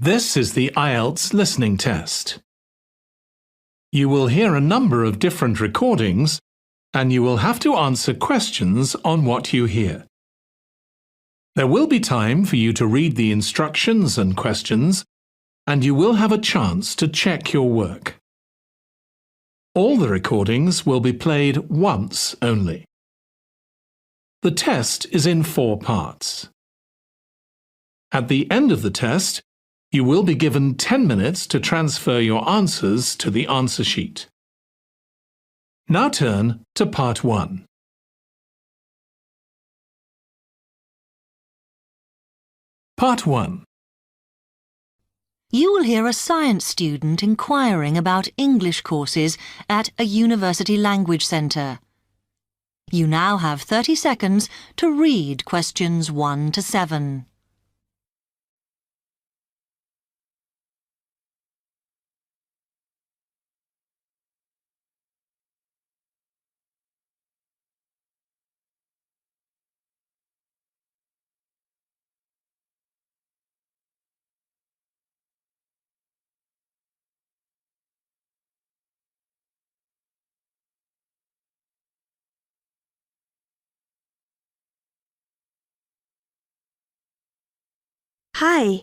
This is the Ielts listening test. You will hear a number of different recordings, and you will have to answer questions on what you hear. There will be time for you to read the instructions and questions, and you will have a chance to check your work. All the recordings will be played once only. The test is in 4 parts. At the end of the test, you will be given 10 minutes to transfer your answers to the answer sheet. Now turn to Part 1. Part 1. You will hear a science student inquiring about English courses at a university language centre. You now have 30 seconds to read questions 1 to 7. Hi,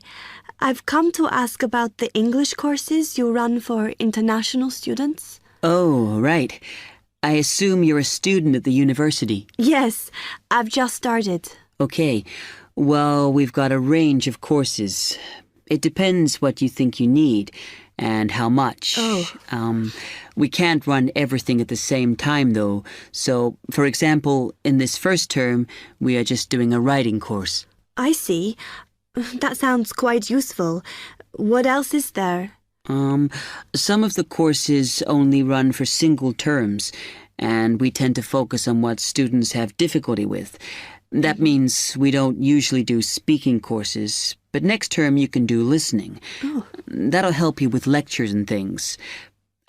I've come to ask about the English courses you run for international students. Oh, right. I assume you're a student at the university. Yes, I've just started. Okay. Well, we've got a range of courses. It depends what you think you need and how much. Oh. We can't run everything at the same time, though. So, for example, in this first term, we are just doing a writing course. I see. That sounds quite useful. What else is there? Some of the courses only run for single terms, and we tend to focus on what students have difficulty with. That means we don't usually do speaking courses, but next term you can do listening. Oh. That'll help you with lectures and things.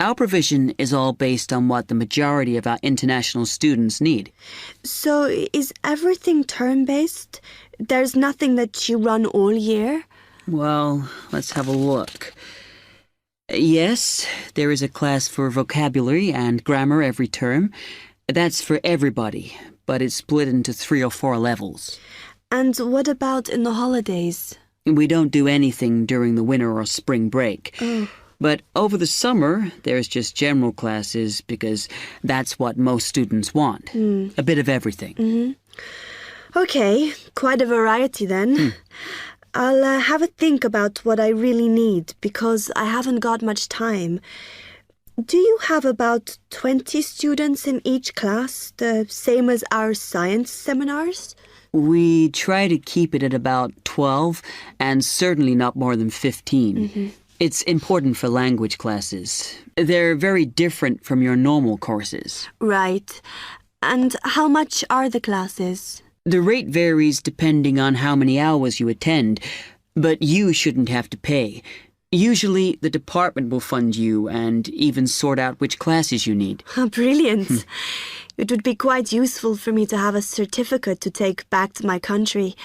Our provision is all based on what the majority of our international students need. So is everything term-based? There's nothing that you run all year? Well, let's have a look. Yes, there is a class for vocabulary and grammar every term. That's for everybody, but it's split into 3 or 4 levels. And what about in the holidays? We don't do anything during the winter or spring break. Oh. But over the summer, there's just general classes because that's what most students want. A bit of everything. Mm-hmm. Okay, quite a variety then. I'll have a think about what I really need because I haven't got much time. Do you have about 20 students in each class, the same as our science seminars? We try to keep it at about 12 and certainly not more than 15. It's important for language classes. They're very different from your normal courses. Right. And how much are the classes? The rate varies depending on how many hours you attend, but you shouldn't have to pay. Usually, the department will fund you and even sort out which classes you need. Brilliant. It would be quite useful for me to have a certificate to take back to my country.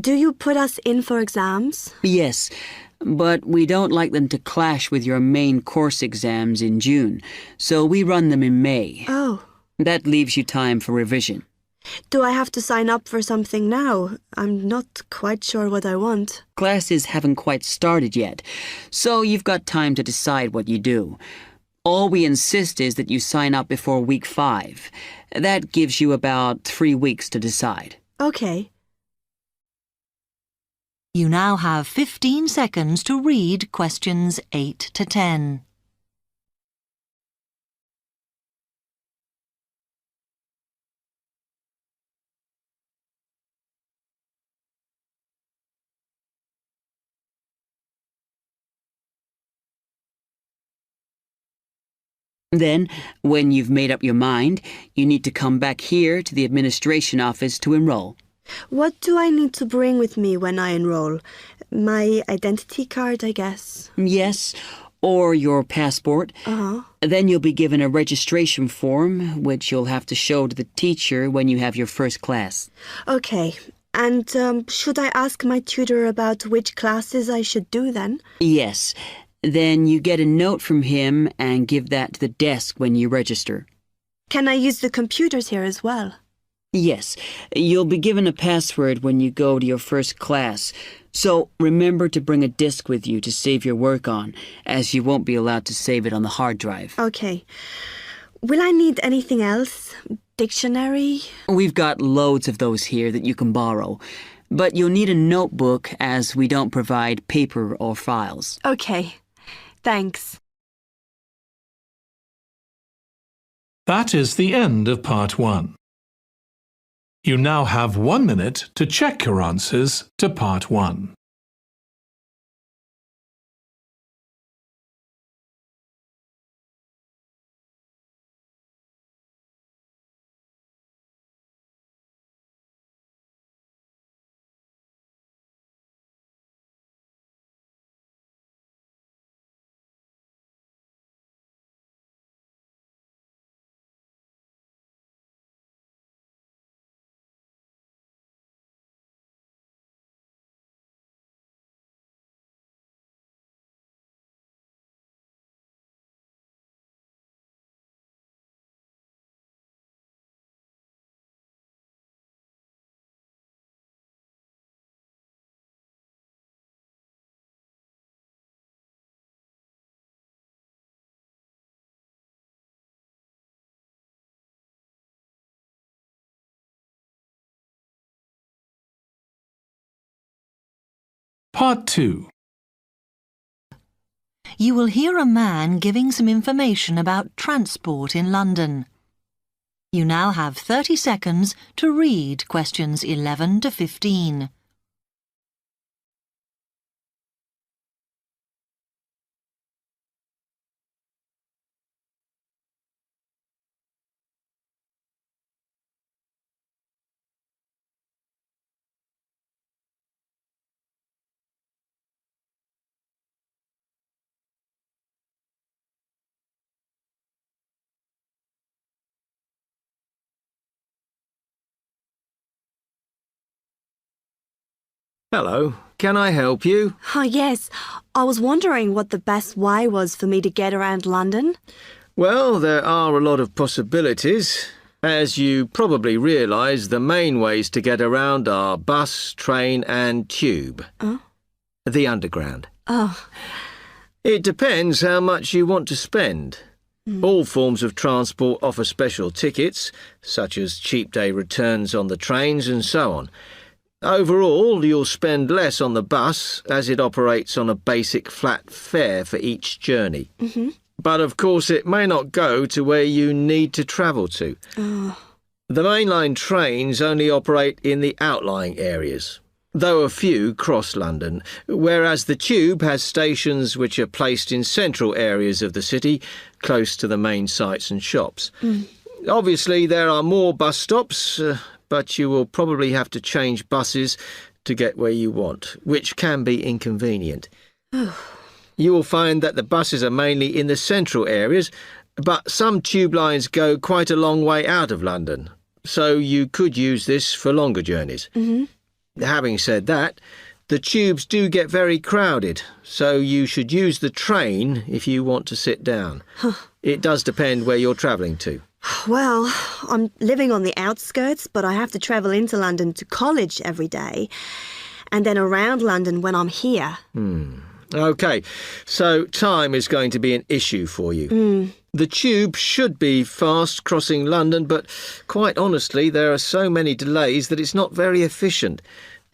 Do you put us in for exams? Yes, but we don't like them to clash with your main course exams in June, so we run them in May. Oh. That leaves you time for revision. Do I have to sign up for something now? I'm not quite sure what I want. Classes haven't quite started yet, so you've got time to decide what you do. All we insist is that you sign up before week 5. That gives you about 3 weeks to decide. Okay. You now have 15 seconds to read questions 8 to 10. Then, when you've made up your mind, you need to come back here to the administration office to enroll. What do I need to bring with me when I enroll? My identity card, I guess. Yes, or your passport. Uh-huh. Then you'll be given a registration form, which you'll have to show to the teacher when you have your first class. Okay. And should I ask my tutor about which classes I should do then? Yes. Then you get a note from him and give that to the desk when you register. Can I use the computers here as well? Yes. You'll be given a password when you go to your first class. So remember to bring a disk with you to save your work on, as you won't be allowed to save it on the hard drive. Okay. Will I need anything else? Dictionary? We've got loads of those here that you can borrow. But you'll need a notebook as we don't provide paper or files. Okay. Thanks. That is the end of Part 1. You now have 1 minute to check your answers to Part 1. Part 2. You will hear a man giving some information about transport in London. You now have 30 seconds to read questions 11 to 15. Hello, can I help you? Oh, yes. I was wondering what the best way was for me to get around London. Well, there are a lot of possibilities. As you probably realise, the main ways to get around are bus, train and tube. Oh. The Underground. Oh. It depends how much you want to spend. All forms of transport offer special tickets, such as cheap day returns on the trains and so on. Overall, you'll spend less on the bus as it operates on a basic flat fare for each journey. But of course it may not go to where you need to travel to. The mainline trains only operate in the outlying areas, though a few cross London, whereas the tube has stations which are placed in central areas of the city, close to the main sites and shops. Obviously there are more bus stops, but you will probably have to change buses to get where you want, which can be inconvenient. You will find that the buses are mainly in the central areas, but some tube lines go quite a long way out of London, so you could use this for longer journeys. Having said that, the tubes do get very crowded, so you should use the train if you want to sit down. It does depend where you're travelling to. Well, I'm living on the outskirts, but I have to travel into London to college every day, and then around London when I'm here. OK, so time is going to be an issue for you. The tube should be fast crossing London, but quite honestly, there are so many delays that it's not very efficient.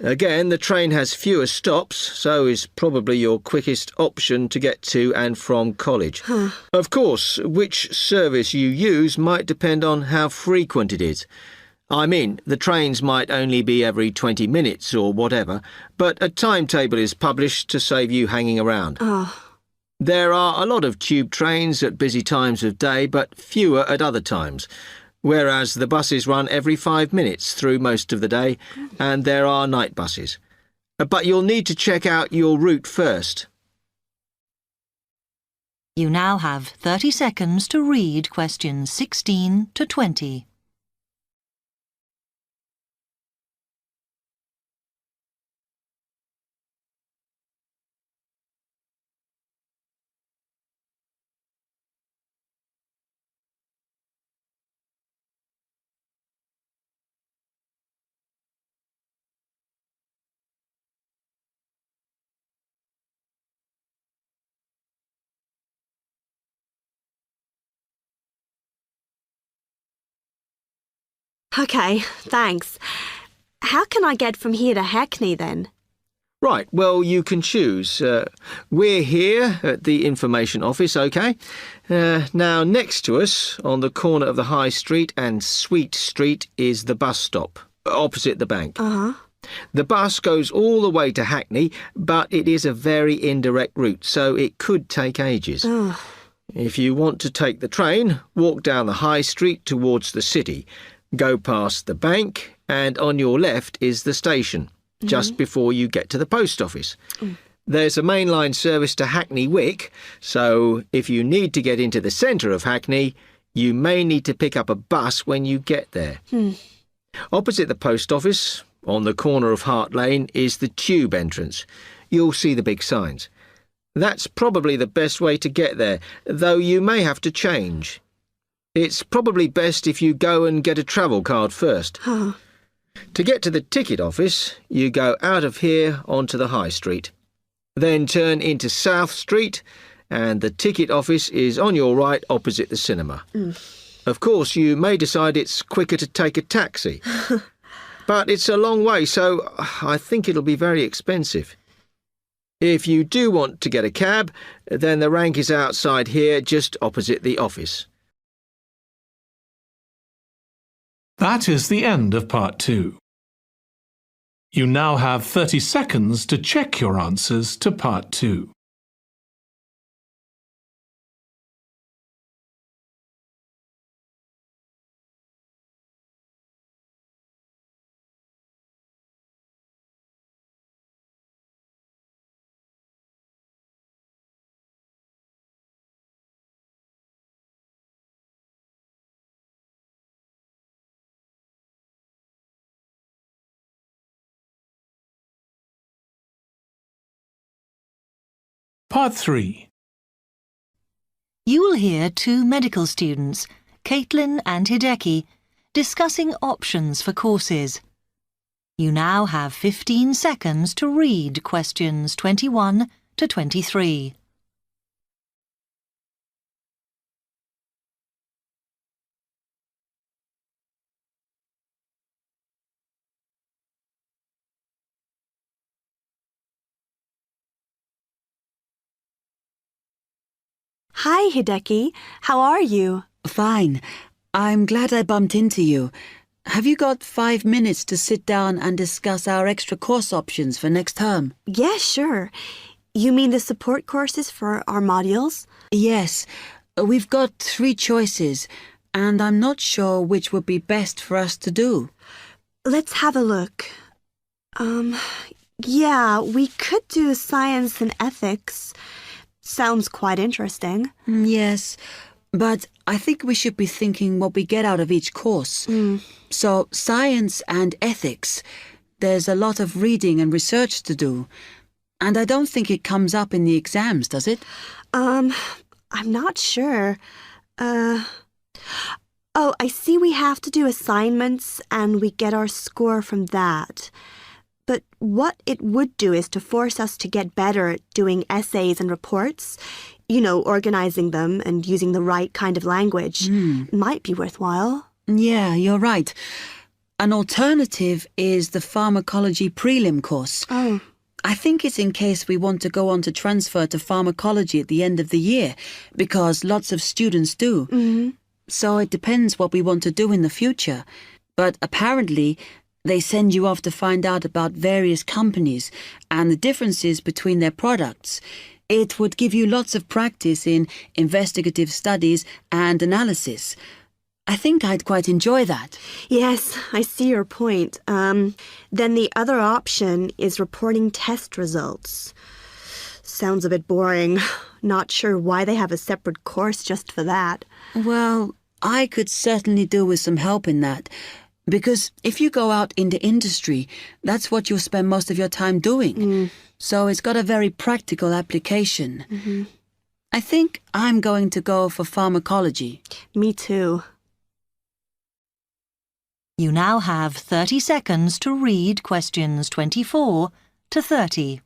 Again, the train has fewer stops, so is probably your quickest option to get to and from college. Of course, which service you use might depend on how frequent it is. I mean, the trains might only be every 20 minutes or whatever, but a timetable is published to save you hanging around. There are a lot of tube trains at busy times of day, but fewer at other times. Whereas the buses run every 5 minutes through most of the day, and there are night buses. But you'll need to check out your route first. You now have 30 seconds to read questions 16 to 20. OK, thanks. How can I get from here to Hackney then? Right, well, you can choose. We're here at the information office, OK? Now, next to us, on the corner of the High Street and Sweet Street, is the bus stop, opposite the bank. Uh-huh. The bus goes all the way to Hackney, but it is a very indirect route, so it could take ages. Oh. If you want to take the train, walk down the High Street towards the city, go past the bank, and on your left is the station, just before you get to the post office. There's a mainline service to Hackney Wick, so if you need to get into the centre of Hackney, you may need to pick up a bus when you get there. Opposite the post office, on the corner of Hart Lane, is the tube entrance. You'll see the big signs. That's probably the best way to get there, though you may have to change. It's probably best if you go and get a travel card first. Oh. To get to the ticket office, you go out of here onto the High Street. Then turn into South Street, and the ticket office is on your right opposite the cinema. Of course, you may decide it's quicker to take a taxi. But it's a long way, so I think it'll be very expensive. If you do want to get a cab, then the rank is outside here, just opposite the office. That is the end of part 2. You now have 30 seconds to check your answers to part 2. Part 3. You will hear 2 medical students, Caitlin and Hideki, discussing options for courses. You now have 15 seconds to read questions 21 to 23. Hi, Hideki. How are you? Fine. I'm glad I bumped into you. Have you got 5 minutes to sit down and discuss our extra course options for next term? Yeah, sure. You mean the support courses for our modules? Yes. We've got 3 choices, and I'm not sure which would be best for us to do. Let's have a look. Yeah, we could do science and ethics. Sounds quite interesting. Yes, but I think we should be thinking what we get out of each course. So, science and ethics, there's a lot of reading and research to do. And I don't think it comes up in the exams, does it? I'm not sure. Oh, I see we have to do assignments and we get our score from that. But what it would do is to force us to get better at doing essays and reports. You know, organizing them and using the right kind of language. Might be worthwhile. Yeah, you're right. An alternative is the pharmacology prelim course. Oh. I think it's in case we want to go on to transfer to pharmacology at the end of the year, because lots of students do. So it depends what we want to do in the future. But apparently, they send you off to find out about various companies and the differences between their products. It would give you lots of practice in investigative studies and analysis. I think I'd quite enjoy that. Yes, I see your point. Then the other option is reporting test results. Sounds a bit boring. Not sure why they have a separate course just for that. Well, I could certainly do with some help in that. Because if you go out into industry, that's what you'll spend most of your time doing. So it's got a very practical application. I think I'm going to go for pharmacology. Me too. You now have 30 seconds to read questions 24 to 30.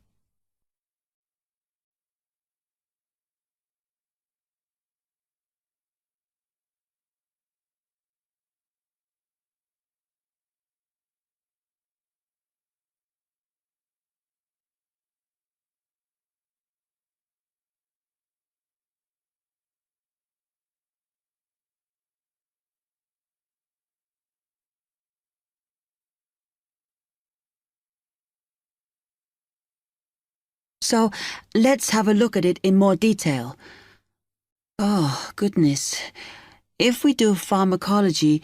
So let's have a look at it in more detail. Oh, goodness. If we do pharmacology,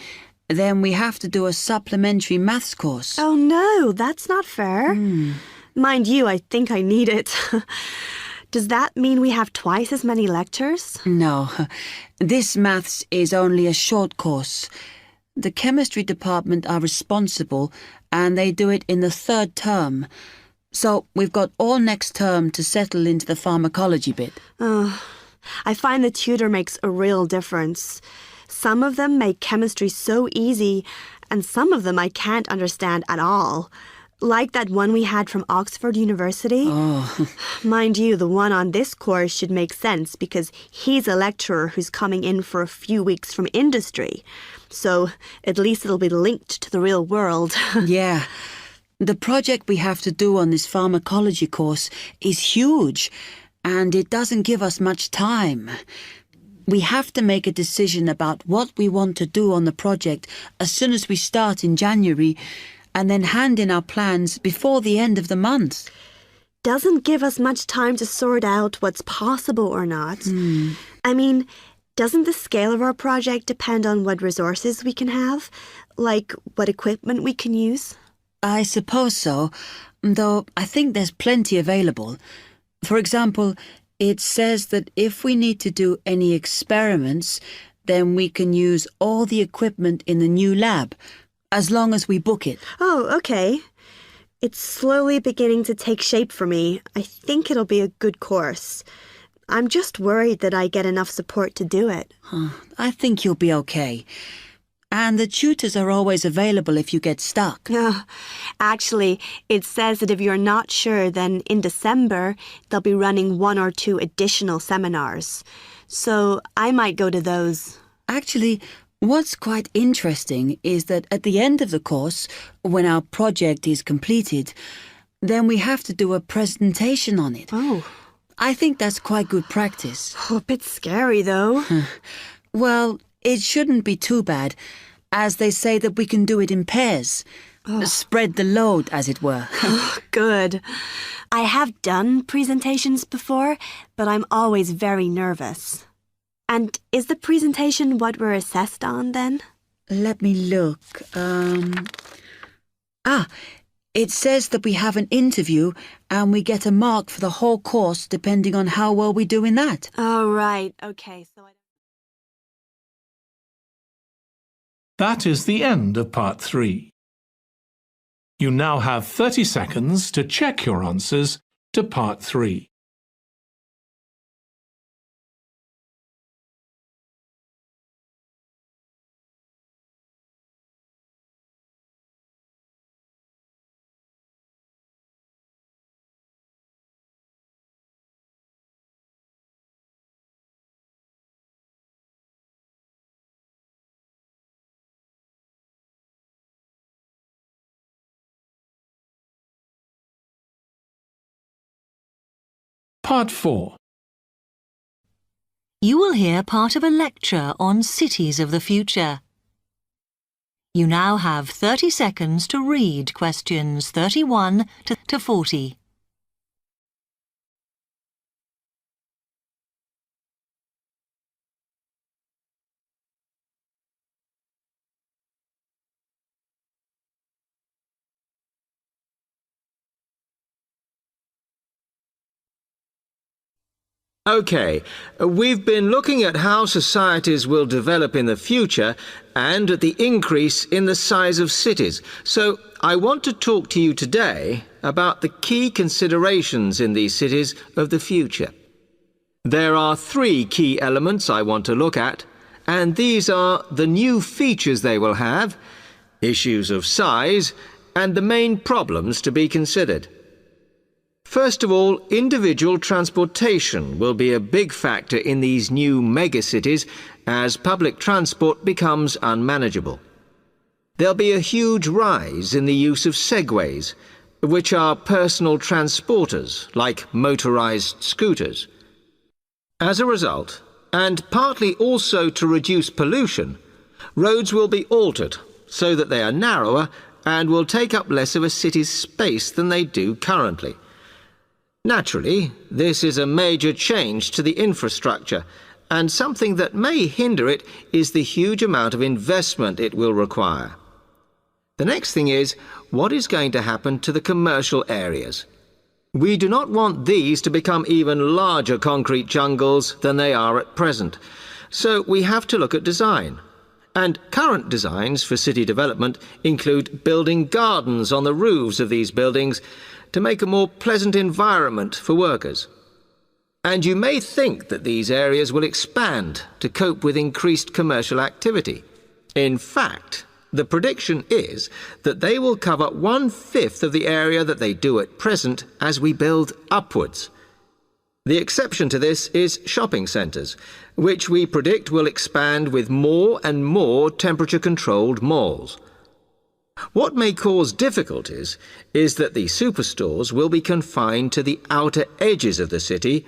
then we have to do a supplementary maths course. Oh no, that's not fair. Mind you, I think I need it. Does that mean we have twice as many lectures? No, this maths is only a short course. The chemistry department are responsible and they do it in the 3rd term. So we've got all next term to settle into the pharmacology bit. I find the tutor makes a real difference. Some of them make chemistry so easy, and some of them I can't understand at all. Like that one we had from Oxford University. Oh. Mind you, the one on this course should make sense because he's a lecturer who's coming in for a few weeks from industry. So at least it'll be linked to the real world. Yeah. The project we have to do on this pharmacology course is huge, and it doesn't give us much time. We have to make a decision about what we want to do on the project as soon as we start in January, and then hand in our plans before the end of the month. Doesn't give us much time to sort out what's possible or not. I mean, doesn't the scale of our project depend on what resources we can have? Like what equipment we can use? I suppose so, though I think there's plenty available. For example, it says that if we need to do any experiments, then we can use all the equipment in the new lab, as long as we book it. Oh, okay. It's slowly beginning to take shape for me. I think it'll be a good course. I'm just worried that I get enough support to do it. I think you'll be okay. And the tutors are always available if you get stuck. Actually, it says that if you're not sure, then in December, they'll be running 1 or 2 additional seminars. So I might go to those. Actually, what's quite interesting is that at the end of the course, when our project is completed, then we have to do a presentation on it. Oh. I think that's quite good practice. A bit scary, though. Well, it shouldn't be too bad, as they say that we can do it in pairs. Spread the load, as it were. Good. I have done presentations before, but I'm always very nervous. And is the presentation what we're assessed on, then? Let me look. It says that we have an interview and we get a mark for the whole course depending on how well we do in that. Oh, right. Okay, so That is the end of part 3. You now have 30 seconds to check your answers to part 3. Part 4. You will hear part of a lecture on cities of the future. You now have 30 seconds to read questions 31 to 40. OK, we've been looking at how societies will develop in the future and at the increase in the size of cities. So I want to talk to you today about the key considerations in these cities of the future. There are 3 key elements I want to look at, and these are the new features they will have, issues of size, and the main problems to be considered. First of all, individual transportation will be a big factor in these new megacities as public transport becomes unmanageable. There'll be a huge rise in the use of segways, which are personal transporters like motorized scooters. As a result, and partly also to reduce pollution, roads will be altered so that they are narrower and will take up less of a city's space than they do currently. Naturally, this is a major change to the infrastructure, and something that may hinder it is the huge amount of investment it will require. The next thing is, what is going to happen to the commercial areas? We do not want these to become even larger concrete jungles than they are at present, so we have to look at design. And current designs for city development include building gardens on the roofs of these buildings to make a more pleasant environment for workers. And you may think that these areas will expand to cope with increased commercial activity. In fact, the prediction is that they will cover 1/5 of the area that they do at present as we build upwards. The exception to this is shopping centres, which we predict will expand with more and more temperature-controlled malls. What may cause difficulties is that the superstores will be confined to the outer edges of the city,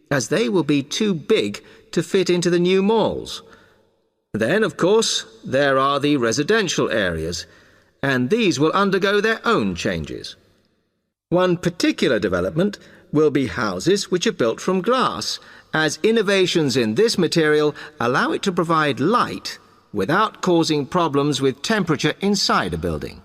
as they will be too big to fit into the new malls. Then, of course, there are the residential areas, and these will undergo their own changes. One particular development will be houses which are built from glass, as innovations in this material allow it to provide light without causing problems with temperature inside a building.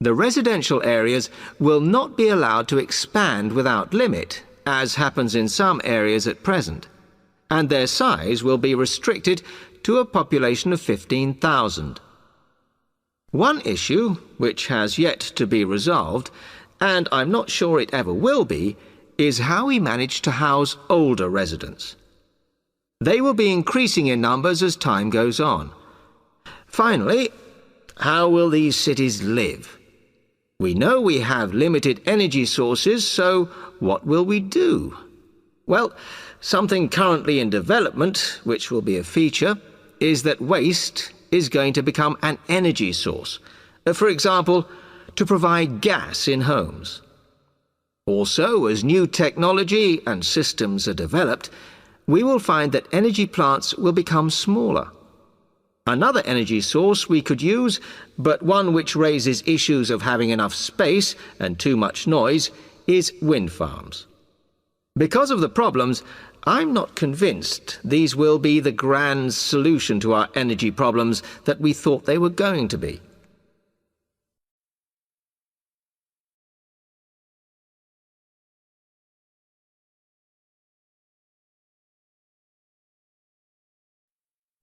The residential areas will not be allowed to expand without limit, as happens in some areas at present, and their size will be restricted to a population of 15,000. One issue, which has yet to be resolved, and I'm not sure it ever will be, is how we manage to house older residents. They will be increasing in numbers as time goes on. Finally, how will these cities live? We know we have limited energy sources, so what will we do? Well, something currently in development, which will be a feature, is that waste is going to become an energy source. For example, to provide gas in homes. Also, as new technology and systems are developed, we will find that energy plants will become smaller. Another energy source we could use, but one which raises issues of having enough space and too much noise, is wind farms. Because of the problems, I'm not convinced these will be the grand solution to our energy problems that we thought they were going to be.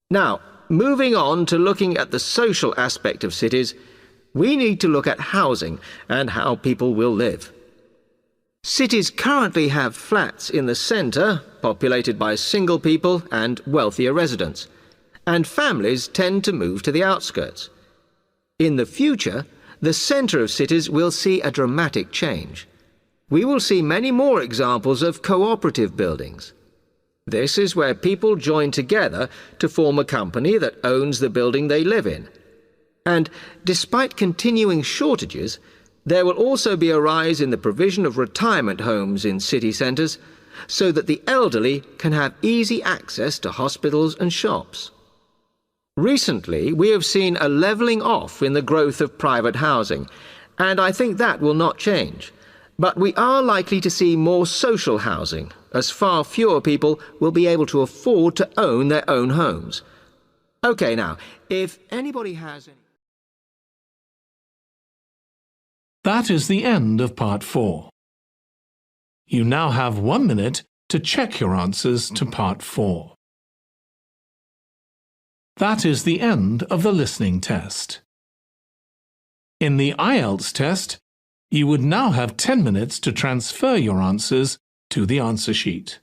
Now, moving on to looking at the social aspect of cities, we need to look at housing and how people will live. Cities currently have flats in the centre, populated by single people and wealthier residents, and families tend to move to the outskirts. In the future, the centre of cities will see a dramatic change. We will see many more examples of cooperative buildings. This is where people join together to form a company that owns the building they live in. And despite continuing shortages, there will also be a rise in the provision of retirement homes in city centres, so that the elderly can have easy access to hospitals and shops. Recently, we have seen a levelling off in the growth of private housing, and I think that will not change. But we are likely to see more social housing, as far fewer people will be able to afford to own their own homes. OK, now, if anybody has any... That is the end of Part 4. You now have 1 minute to check your answers to Part 4. That is the end of the listening test. In the Ielts test, you would now have 10 minutes to transfer your answers to the answer sheet.